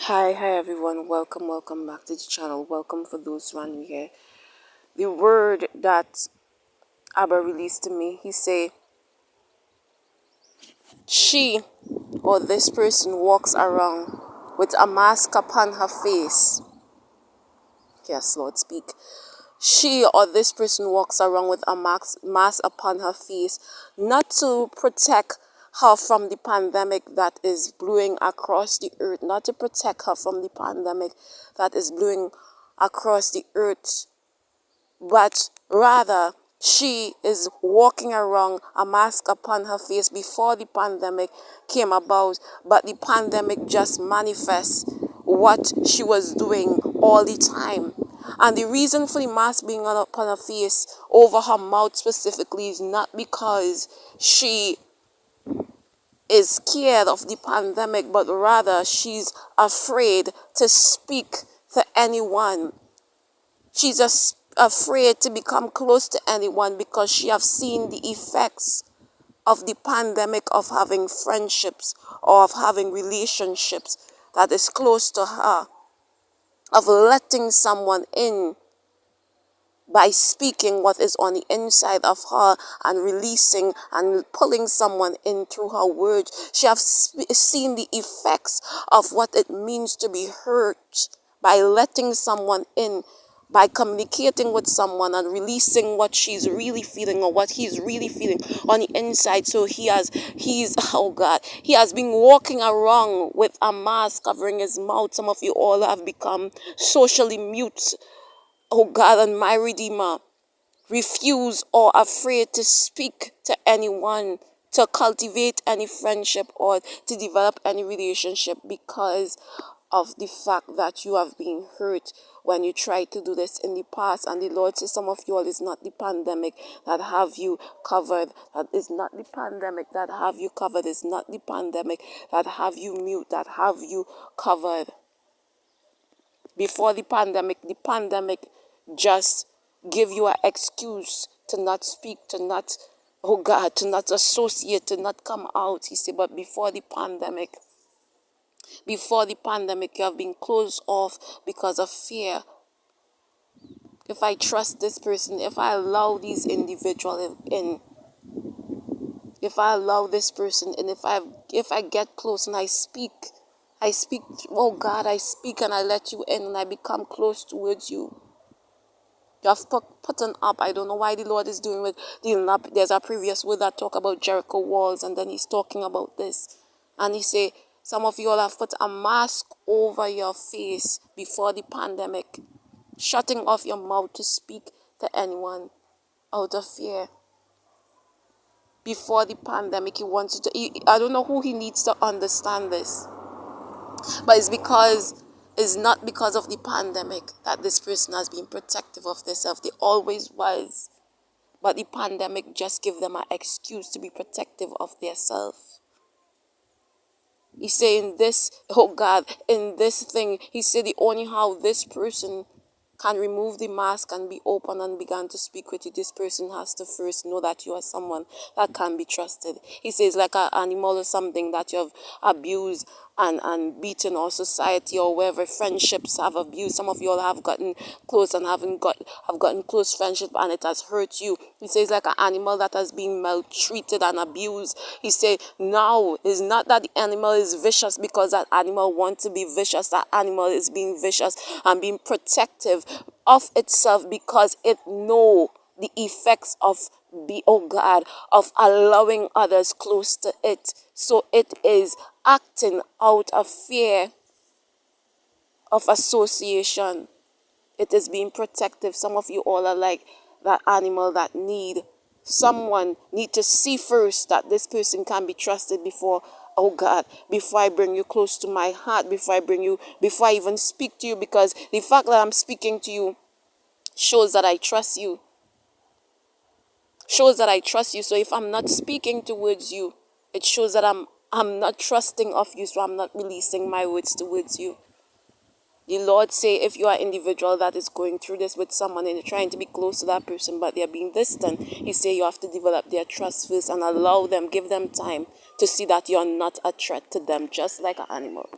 Hi everyone. Welcome back to the channel. Welcome for those who are new here. The word that Abba released to me, he say, she or this person walks around with a mask upon her face. Yes, Lord, speak. She or this person walks around with a mask upon her face, not to protect her from the pandemic that is blowing across the earth, not to protect her from the pandemic that is blowing across the earth, but rather she is walking around a mask upon her face before the pandemic came about, but the pandemic just manifests what she was doing all the time. And the reason for the mask being upon her face, over her mouth specifically, is not because she is scared of the pandemic, but rather she's afraid to speak to anyone. She's afraid to become close to anyone because she has seen the effects of the pandemic, of having friendships or of having relationships that is close to her, of letting someone in by speaking what is on the inside of her and releasing and pulling someone in through her words. She has seen the effects of what it means to be hurt by letting someone in, by communicating with someone and releasing what she's really feeling or what he's really feeling on the inside. So he has been walking around with a mask covering his mouth. Some of you all have become socially mute. Oh God, and my Redeemer, refuse or afraid to speak to anyone, to cultivate any friendship or to develop any relationship because of the fact that you have been hurt when you tried to do this in the past. And the Lord says some of you all, is not the pandemic that have you covered. That is not the pandemic that have you covered. It's not the pandemic that have you mute, that have you covered. Before the pandemic just give you an excuse to not speak, to not, oh God, to not associate, to not come out. He said, but before the pandemic, you have been closed off because of fear. If I trust this person, if I allow these individuals in, if I allow this person in, if I get close and I speak, oh God, I speak and I let you in and I become close towards you. You have put an up. I don't know why the Lord is doing with dealing up. There's a previous word that talk about Jericho walls, and then he's talking about this. And he say, some of you all have put a mask over your face before the pandemic, shutting off your mouth to speak to anyone out of fear. Before the pandemic, he wants you to, I don't know who he needs to understand this, but it's not because of the pandemic that this person has been protective of themselves. They always was. But the pandemic just give them an excuse to be protective of themselves. He's saying this, oh God, in this thing, he said the only how this person can remove the mask and be open and begin to speak with you, this person has to first know that you are someone that can be trusted. He says like an animal or something that you have abused and beaten, or society or wherever friendships have abused. Some of you all have gotten close and have gotten close friendship and it has hurt you. He says like an animal that has been maltreated and abused. He said now it's not that the animal is vicious because that animal wants to be vicious. That animal is being vicious and being protective of itself because it know the effects of of allowing others close to it. So it is acting out of fear of association. It is being protective. Some of you all are like that animal that someone need to see first that this person can be trusted before, oh God, before I bring you close to my heart, before I even speak to you, because the fact that I'm speaking to you shows that I trust you. So if I'm not speaking towards you, it shows that I'm not trusting of you, so I'm not releasing my words towards you. The Lord say if you are an individual that is going through this with someone and you're trying to be close to that person but they're being distant, he say you have to develop their trust first and allow them, give them time to see that you're not a threat to them, just like an animal.